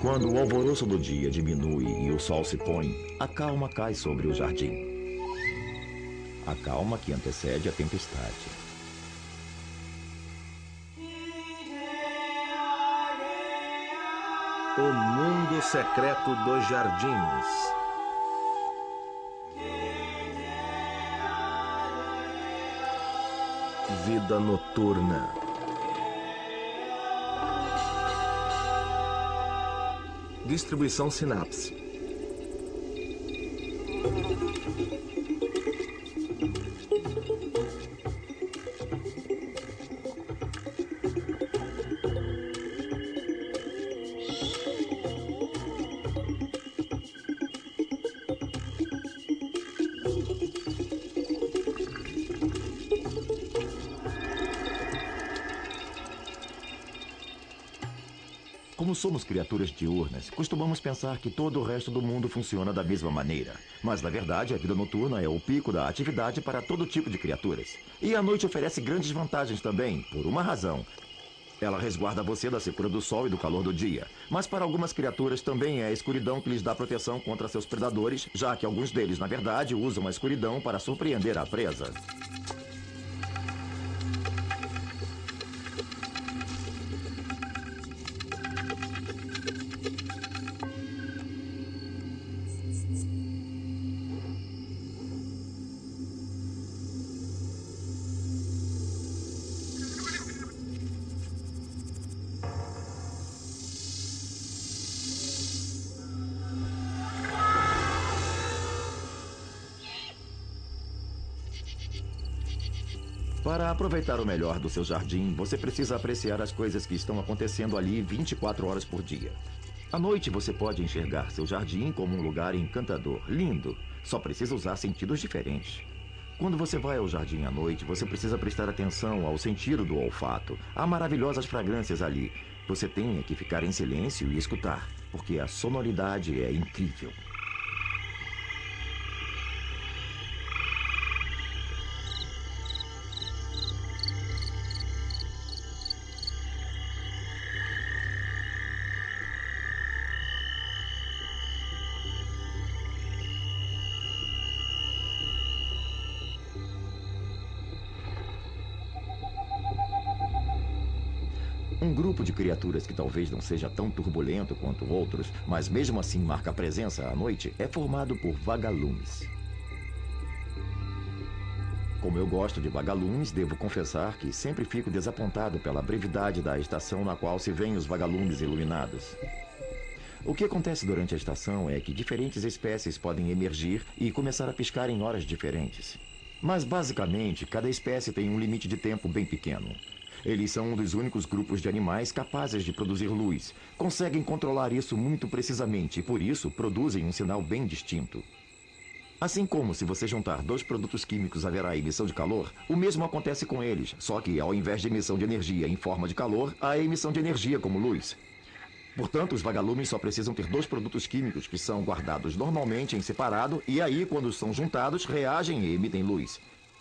Quando o alvoroço do dia diminui e o sol se põe, a calma cai sobre o jardim. A calma que antecede a tempestade. O mundo secreto dos jardins. Vida noturna. Distribuição Sinapse. Como somos criaturas diurnas, costumamos pensar que todo o resto do mundo funciona da mesma maneira. Mas, na verdade, a vida noturna é o pico da atividade para todo tipo de criaturas. E a noite oferece grandes vantagens também, por uma razão. Ela resguarda você da secura do sol e do calor do dia. Mas para algumas criaturas também é a escuridão que lhes dá proteção contra seus predadores, já que alguns deles, na verdade, usam a escuridão para surpreender a presa. Para aproveitar o melhor do seu jardim, você precisa apreciar as coisas que estão acontecendo ali 24 horas por dia. À noite você pode enxergar seu jardim como um lugar encantador, lindo. Só precisa usar sentidos diferentes. Quando você vai ao jardim à noite, você precisa prestar atenção ao sentido do olfato. Há maravilhosas fragrâncias ali. Você tem que ficar em silêncio e escutar, porque a sonoridade é incrível. Um grupo de criaturas que talvez não seja tão turbulento quanto outros, mas mesmo assim marca presença à noite, é formado por vagalumes. Como eu gosto de vagalumes, devo confessar que sempre fico desapontado pela brevidade da estação na qual se veem os vagalumes iluminados. O que acontece durante a estação é que diferentes espécies podem emergir e começar a piscar em horas diferentes. Mas basicamente, cada espécie tem um limite de tempo bem pequeno. Eles são um dos únicos grupos de animais capazes de produzir luz. Conseguem controlar isso muito precisamente e, por isso, produzem um sinal bem distinto. Assim como se você juntar dois produtos químicos haverá emissão de calor, o mesmo acontece com eles, só que ao invés de emissão de energia em forma de calor, há emissão de energia como luz. Portanto, os vagalumes só precisam ter dois produtos químicos que são guardados normalmente em separado e aí, quando são juntados, reagem e emitem luz.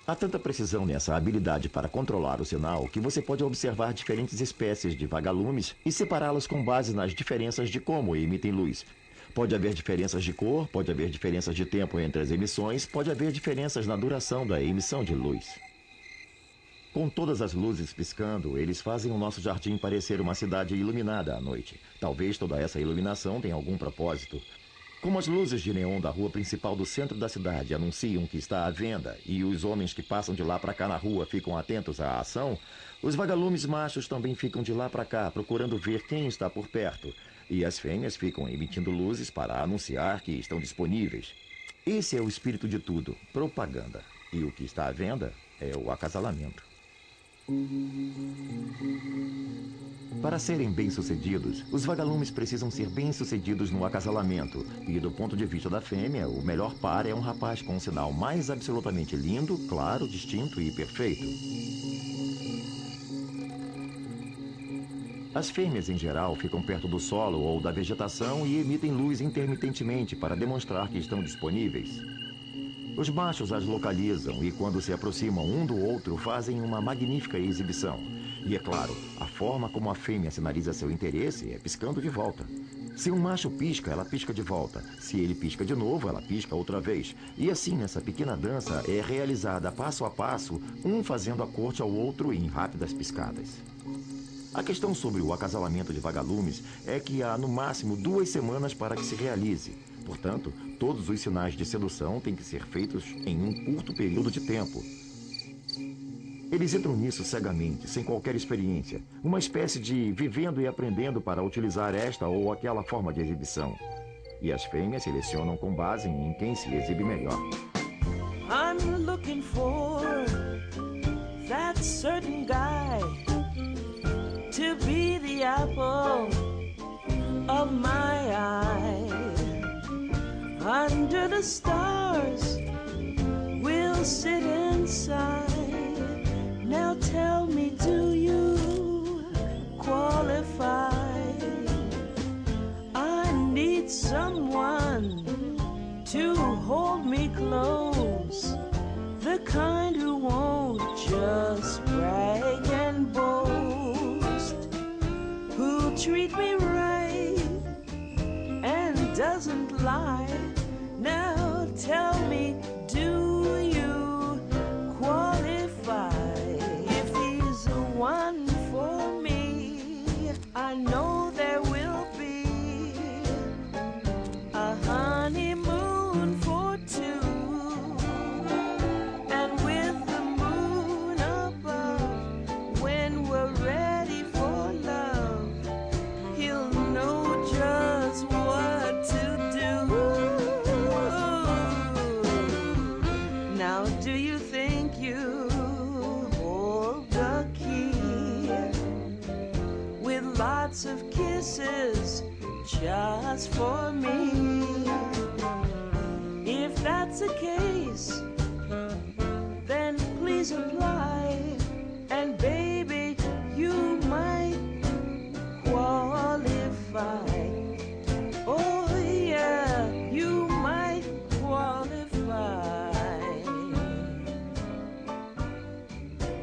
Há tanta precisão nessa habilidade para controlar o sinal que você pode observar diferentes espécies de vagalumes e separá-las com base nas diferenças de como emitem luz. Pode haver diferenças de cor, pode haver diferenças de tempo entre as emissões, pode haver diferenças na duração da emissão de luz. Com todas as luzes piscando, eles fazem o nosso jardim parecer uma cidade iluminada à noite. Talvez toda essa iluminação tenha algum propósito. Como as luzes de neon da rua principal do centro da cidade anunciam que está à venda e os homens que passam de lá para cá na rua ficam atentos à ação, os vagalumes machos também ficam de lá para cá procurando ver quem está por perto. E as fêmeas ficam emitindo luzes para anunciar que estão disponíveis. Esse é o espírito de tudo, propaganda. E o que está à venda é o acasalamento. Para serem bem-sucedidos, os vagalumes precisam ser bem-sucedidos no acasalamento. E do ponto de vista da fêmea, o melhor par é um rapaz com um sinal mais absolutamente lindo, claro, distinto e perfeito. As fêmeas, em geral, ficam perto do solo ou da vegetação e emitem luz intermitentemente para demonstrar que estão disponíveis. Os machos as localizam e, quando se aproximam um do outro, fazem uma magnífica exibição. E, é claro, a forma como a fêmea sinaliza seu interesse é piscando de volta. Se um macho pisca, ela pisca de volta. Se ele pisca de novo, ela pisca outra vez. E assim, essa pequena dança é realizada passo a passo, um fazendo a corte ao outro em rápidas piscadas. A questão sobre o acasalamento de vagalumes é que há, no máximo, 2 semanas para que se realize. Portanto, todos os sinais de sedução têm que ser feitos em um curto período de tempo. Eles entram nisso cegamente, sem qualquer experiência. Uma espécie de vivendo e aprendendo para utilizar esta ou aquela forma de exibição. E as fêmeas selecionam com base em quem se exibe melhor. I'm looking for that certain guy to be the apple of my eye. Under the stars, we'll sit inside. Now tell me, do you qualify? I need someone to hold me close, the kind who won't just brag and boast, who'll treat me right and doesn't lie. Now tell me, do you qualify? If he's the one for me, I know there will be a honeymoon for two, and with the moon above, when we're ready for love, he'll know just what to do. Now do you think you hold the key with lots of kisses just for me? If that's the case, then please apply, and baby, you might qualify. Oh yeah, you might qualify.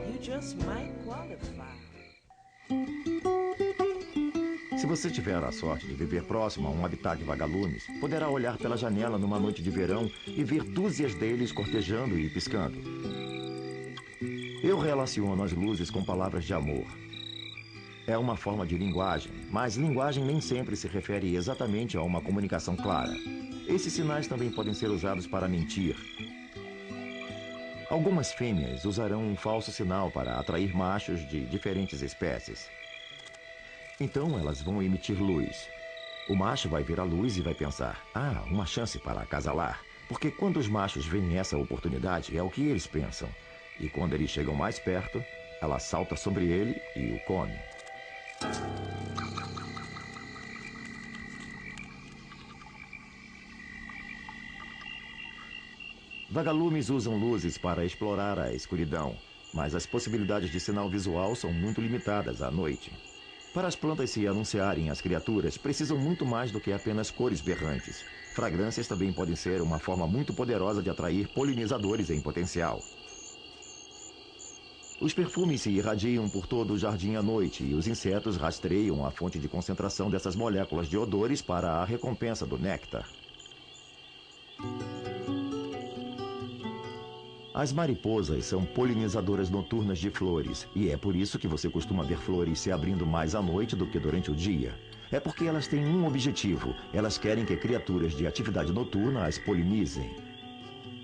You just might qualify. Se você tiver a sorte de viver próximo a um habitat de vagalumes, poderá olhar pela janela numa noite de verão e ver dúzias deles cortejando e piscando. Eu relaciono as luzes com palavras de amor. É uma forma de linguagem, mas linguagem nem sempre se refere exatamente a uma comunicação clara. Esses sinais também podem ser usados para mentir. Algumas fêmeas usarão um falso sinal para atrair machos de diferentes espécies. Então elas vão emitir luz. O macho vai ver a luz e vai pensar: ah, uma chance para acasalar. Porque quando os machos veem essa oportunidade, é o que eles pensam. E quando eles chegam mais perto, ela salta sobre ele e o come. Vagalumes usam luzes para explorar a escuridão, mas as possibilidades de sinal visual são muito limitadas à noite. Para as plantas se anunciarem às criaturas, precisam muito mais do que apenas cores berrantes. Fragrâncias também podem ser uma forma muito poderosa de atrair polinizadores em potencial. Os perfumes se irradiam por todo o jardim à noite e os insetos rastreiam a fonte de concentração dessas moléculas de odores para a recompensa do néctar. As mariposas são polinizadoras noturnas de flores, e é por isso que você costuma ver flores se abrindo mais à noite do que durante o dia. É porque elas têm um objetivo: elas querem que criaturas de atividade noturna as polinizem.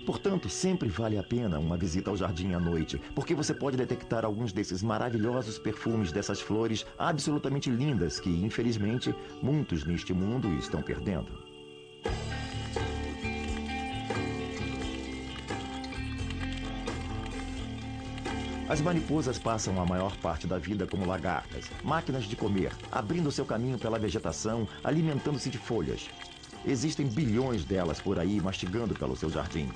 Portanto, sempre vale a pena uma visita ao jardim à noite, porque você pode detectar alguns desses maravilhosos perfumes dessas flores absolutamente lindas que, infelizmente, muitos neste mundo estão perdendo. As mariposas passam a maior parte da vida como lagartas, máquinas de comer, abrindo seu caminho pela vegetação, alimentando-se de folhas. Existem bilhões delas por aí mastigando pelo seu jardim.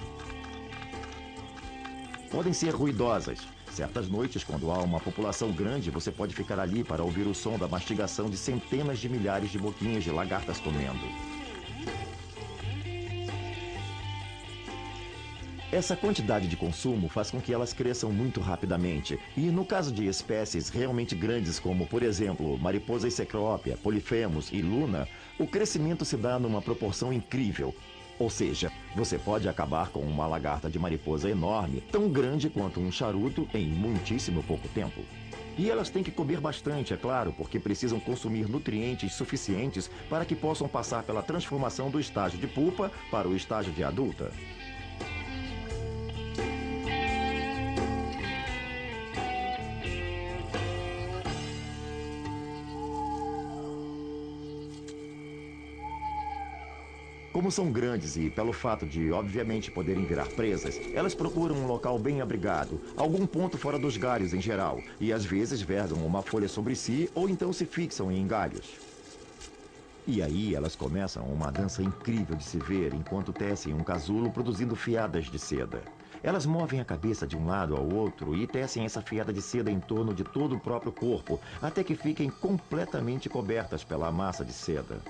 Podem ser ruidosas. Certas noites, quando há uma população grande, você pode ficar ali para ouvir o som da mastigação de centenas de milhares de boquinhas de lagartas comendo. Essa quantidade de consumo faz com que elas cresçam muito rapidamente. E no caso de espécies realmente grandes, como por exemplo, mariposas cecrópia, polifemos e luna, o crescimento se dá numa proporção incrível. Ou seja, você pode acabar com uma lagarta de mariposa enorme, tão grande quanto um charuto, em muitíssimo pouco tempo. E elas têm que comer bastante, é claro, porque precisam consumir nutrientes suficientes para que possam passar pela transformação do estágio de pupa para o estágio de adulta. Como são grandes e pelo fato de, obviamente, poderem virar presas, elas procuram um local bem abrigado, algum ponto fora dos galhos em geral, e às vezes vergam uma folha sobre si ou então se fixam em galhos. E aí elas começam uma dança incrível de se ver enquanto tecem um casulo produzindo fiadas de seda. Elas movem a cabeça de um lado ao outro e tecem essa fiada de seda em torno de todo o próprio corpo, até que fiquem completamente cobertas pela massa de seda.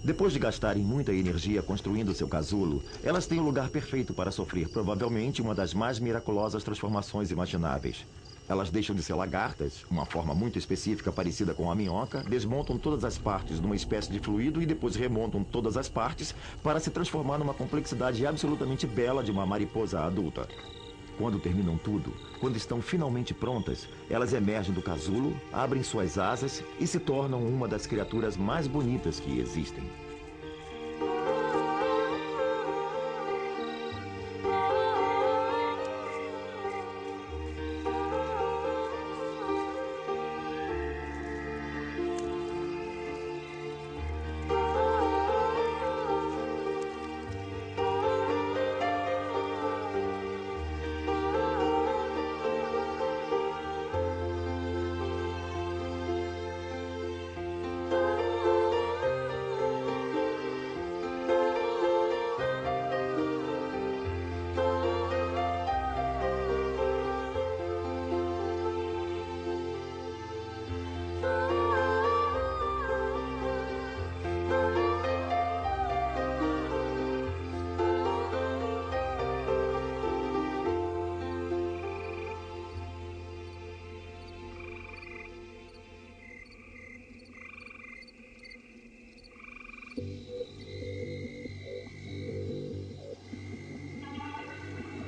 Depois de gastarem muita energia construindo seu casulo, elas têm o lugar perfeito para sofrer provavelmente uma das mais miraculosas transformações imagináveis. Elas deixam de ser lagartas, uma forma muito específica parecida com a minhoca, desmontam todas as partes numa espécie de fluido e depois remontam todas as partes para se transformar numa complexidade absolutamente bela de uma mariposa adulta. Quando terminam tudo, quando estão finalmente prontas, elas emergem do casulo, abrem suas asas e se tornam uma das criaturas mais bonitas que existem.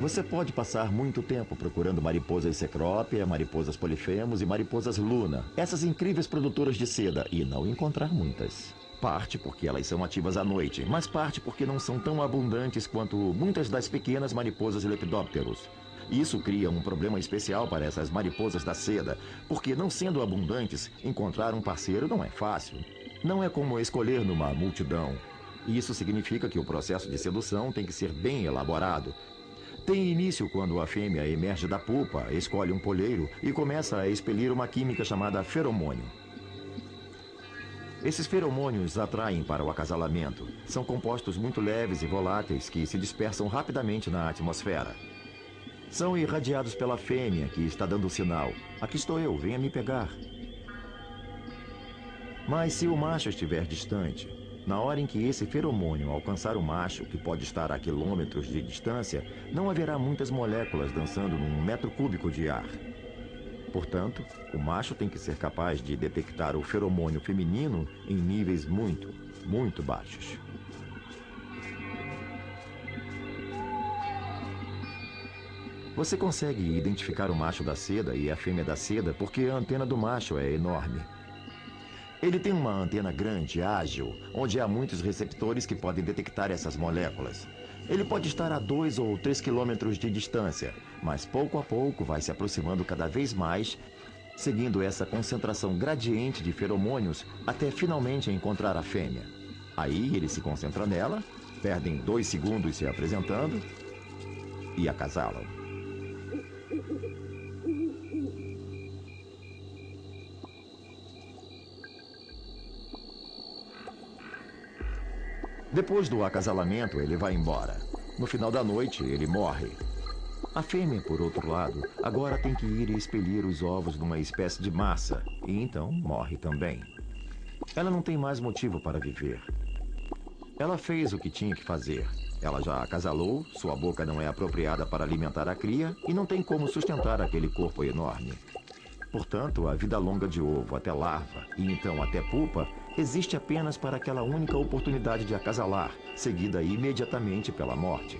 Você pode passar muito tempo procurando mariposas cecrópia, mariposas polifemos e mariposas luna, essas incríveis produtoras de seda, e não encontrar muitas. Parte porque elas são ativas à noite, mas parte porque não são tão abundantes quanto muitas das pequenas mariposas lepidópteros. Isso cria um problema especial para essas mariposas da seda, porque não sendo abundantes, encontrar um parceiro não é fácil. Não é como escolher numa multidão. Isso significa que o processo de sedução tem que ser bem elaborado. Tem início quando a fêmea emerge da pupa, escolhe um polheiro e começa a expelir uma química chamada feromônio. Esses feromônios atraem para o acasalamento. São compostos muito leves e voláteis que se dispersam rapidamente na atmosfera. São irradiados pela fêmea, que está dando o sinal. Aqui estou eu, venha me pegar. Mas se o macho estiver distante, na hora em que esse feromônio alcançar o macho, que pode estar a quilômetros de distância, não haverá muitas moléculas dançando num metro cúbico de ar. Portanto, o macho tem que ser capaz de detectar o feromônio feminino em níveis muito, muito baixos. Você consegue identificar o macho da seda e a fêmea da seda porque a antena do macho é enorme. Ele tem uma antena grande, ágil, onde há muitos receptores que podem detectar essas moléculas. Ele pode estar a 2 ou 3 quilômetros de distância, mas pouco a pouco vai se aproximando cada vez mais, seguindo essa concentração gradiente de feromônios até finalmente encontrar a fêmea. Aí ele se concentra nela, perdem 2 segundos se apresentando e acasalam. Depois do acasalamento, ele vai embora. No final da noite, ele morre. A fêmea, por outro lado, agora tem que ir e expelir os ovos numa espécie de massa, e então morre também. Ela não tem mais motivo para viver. Ela fez o que tinha que fazer. Ela já acasalou, sua boca não é apropriada para alimentar a cria e não tem como sustentar aquele corpo enorme. Portanto, a vida longa de ovo até larva e então até pupa existe apenas para aquela única oportunidade de acasalar, seguida imediatamente pela morte.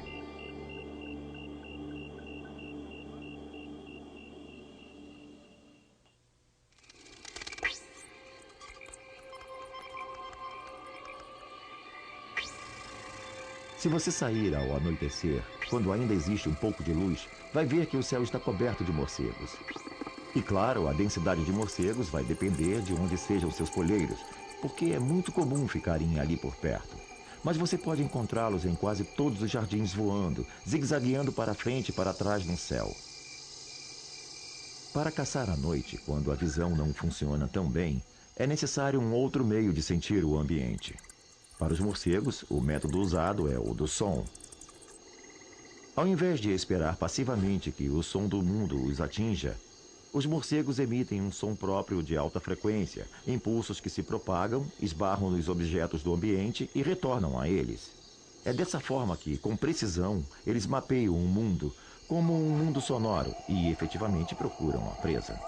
Se você sair ao anoitecer, quando ainda existe um pouco de luz, vai ver que o céu está coberto de morcegos. E claro, a densidade de morcegos vai depender de onde sejam seus polheiros, porque é muito comum ficarem ali por perto. Mas você pode encontrá-los em quase todos os jardins voando, zigue-zagueando para frente e para trás no céu. Para caçar à noite, quando a visão não funciona tão bem, é necessário um outro meio de sentir o ambiente. Para os morcegos, o método usado é o do som. Ao invés de esperar passivamente que o som do mundo os atinja, os morcegos emitem um som próprio de alta frequência, impulsos que se propagam, esbarram nos objetos do ambiente e retornam a eles. É dessa forma que, com precisão, eles mapeiam o mundo como um mundo sonoro e efetivamente procuram a presa.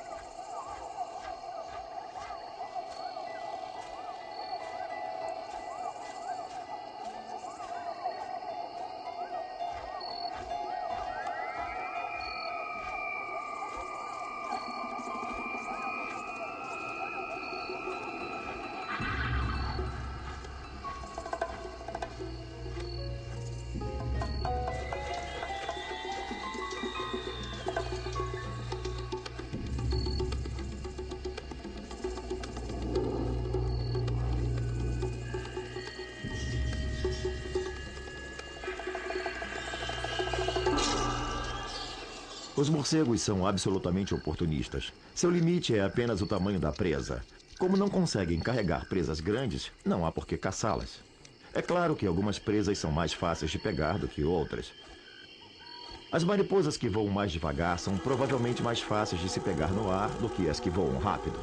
Os morcegos são absolutamente oportunistas. Seu limite é apenas o tamanho da presa. Como não conseguem carregar presas grandes, não há por que caçá-las. É claro que algumas presas são mais fáceis de pegar do que outras. As mariposas que voam mais devagar são provavelmente mais fáceis de se pegar no ar do que as que voam rápido.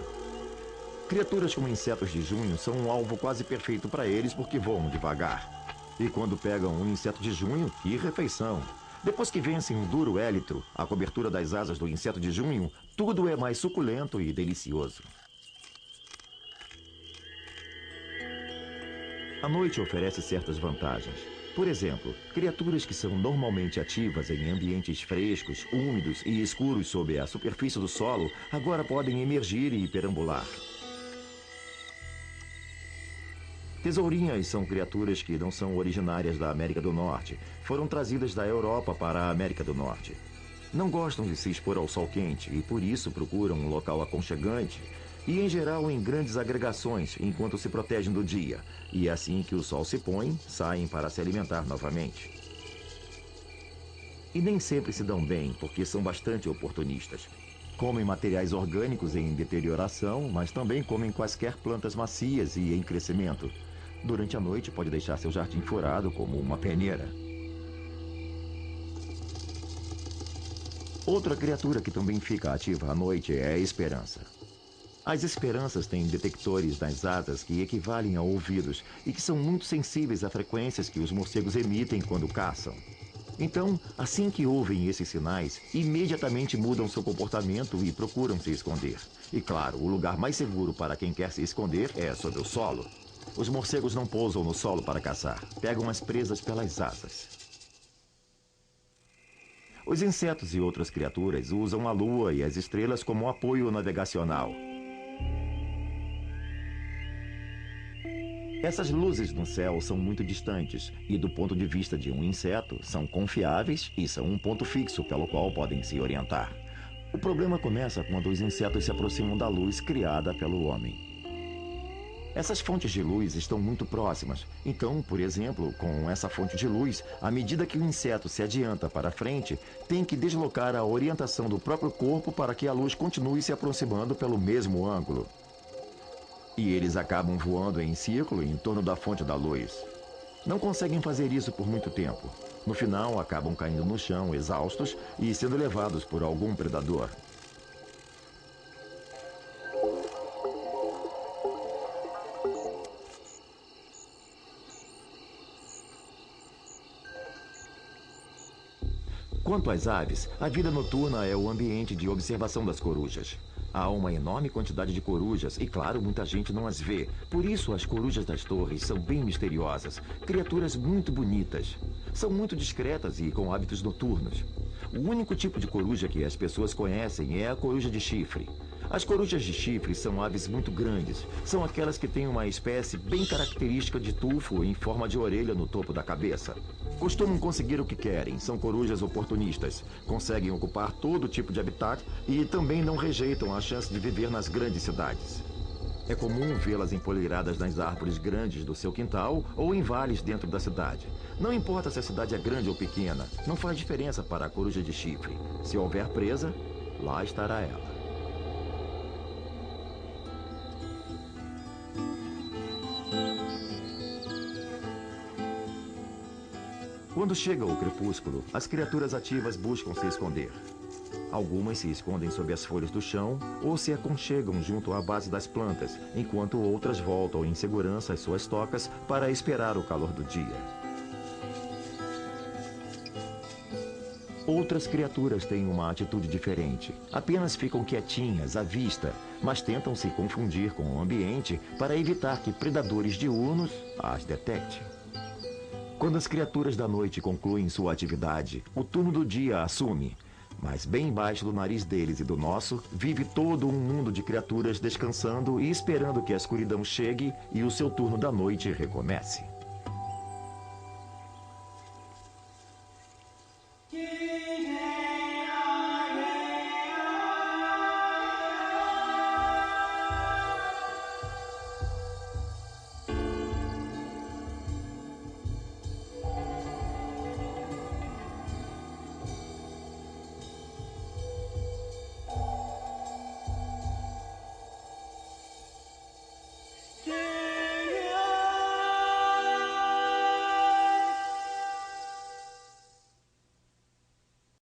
Criaturas como insetos de junho são um alvo quase perfeito para eles porque voam devagar. E quando pegam um inseto de junho, que refeição! Depois que vencem um duro élitro, a cobertura das asas do inseto de junho, tudo é mais suculento e delicioso. A noite oferece certas vantagens. Por exemplo, criaturas que são normalmente ativas em ambientes frescos, úmidos e escuros sob a superfície do solo, agora podem emergir e perambular. Tesourinhas são criaturas que não são originárias da América do Norte. Foram trazidas da Europa para a América do Norte. Não gostam de se expor ao sol quente e por isso procuram um local aconchegante e, em geral, em grandes agregações enquanto se protegem do dia. E assim que o sol se põe, saem para se alimentar novamente. E nem sempre se dão bem porque são bastante oportunistas. Comem materiais orgânicos em deterioração, mas também comem quaisquer plantas macias e em crescimento. Durante a noite pode deixar seu jardim furado como uma peneira. Outra criatura que também fica ativa à noite é a esperança. As esperanças têm detectores nas asas que equivalem a ouvidos e que são muito sensíveis a frequências que os morcegos emitem quando caçam. Então, assim que ouvem esses sinais, imediatamente mudam seu comportamento e procuram se esconder. E claro, o lugar mais seguro para quem quer se esconder é sob o solo. Os morcegos não pousam no solo para caçar, pegam as presas pelas asas. Os insetos e outras criaturas usam a lua e as estrelas como apoio navegacional. Essas luzes no céu são muito distantes e, do ponto de vista de um inseto, são confiáveis e são um ponto fixo pelo qual podem se orientar. O problema começa quando os insetos se aproximam da luz criada pelo homem. Essas fontes de luz estão muito próximas. Então, por exemplo, com essa fonte de luz, à medida que o inseto se adianta para frente, tem que deslocar a orientação do próprio corpo para que a luz continue se aproximando pelo mesmo ângulo. E eles acabam voando em círculo em torno da fonte da luz. Não conseguem fazer isso por muito tempo. No final, acabam caindo no chão, exaustos, e sendo levados por algum predador. Quanto às aves, a vida noturna é o ambiente de observação das corujas. Há uma enorme quantidade de corujas e, claro, muita gente não as vê. Por isso, as corujas das torres são bem misteriosas, criaturas muito bonitas. São muito discretas e com hábitos noturnos. O único tipo de coruja que as pessoas conhecem é a coruja de chifre. As corujas de chifre são aves muito grandes. São aquelas que têm uma espécie bem característica de tufo em forma de orelha no topo da cabeça. Costumam conseguir o que querem, são corujas oportunistas. Conseguem ocupar todo tipo de habitat e também não rejeitam a chance de viver nas grandes cidades. É comum vê-las empoleiradas nas árvores grandes do seu quintal ou em vales dentro da cidade. Não importa se a cidade é grande ou pequena, não faz diferença para a coruja de chifre. Se houver presa, lá estará ela. Quando chega o crepúsculo, as criaturas ativas buscam se esconder. Algumas se escondem sob as folhas do chão ou se aconchegam junto à base das plantas, enquanto outras voltam em segurança às suas tocas para esperar o calor do dia. Outras criaturas têm uma atitude diferente. Apenas ficam quietinhas à vista, mas tentam se confundir com o ambiente para evitar que predadores diurnos as detectem. Quando as criaturas da noite concluem sua atividade, o turno do dia assume. Mas bem embaixo do nariz deles e do nosso, vive todo um mundo de criaturas descansando e esperando que a escuridão chegue e o seu turno da noite recomece.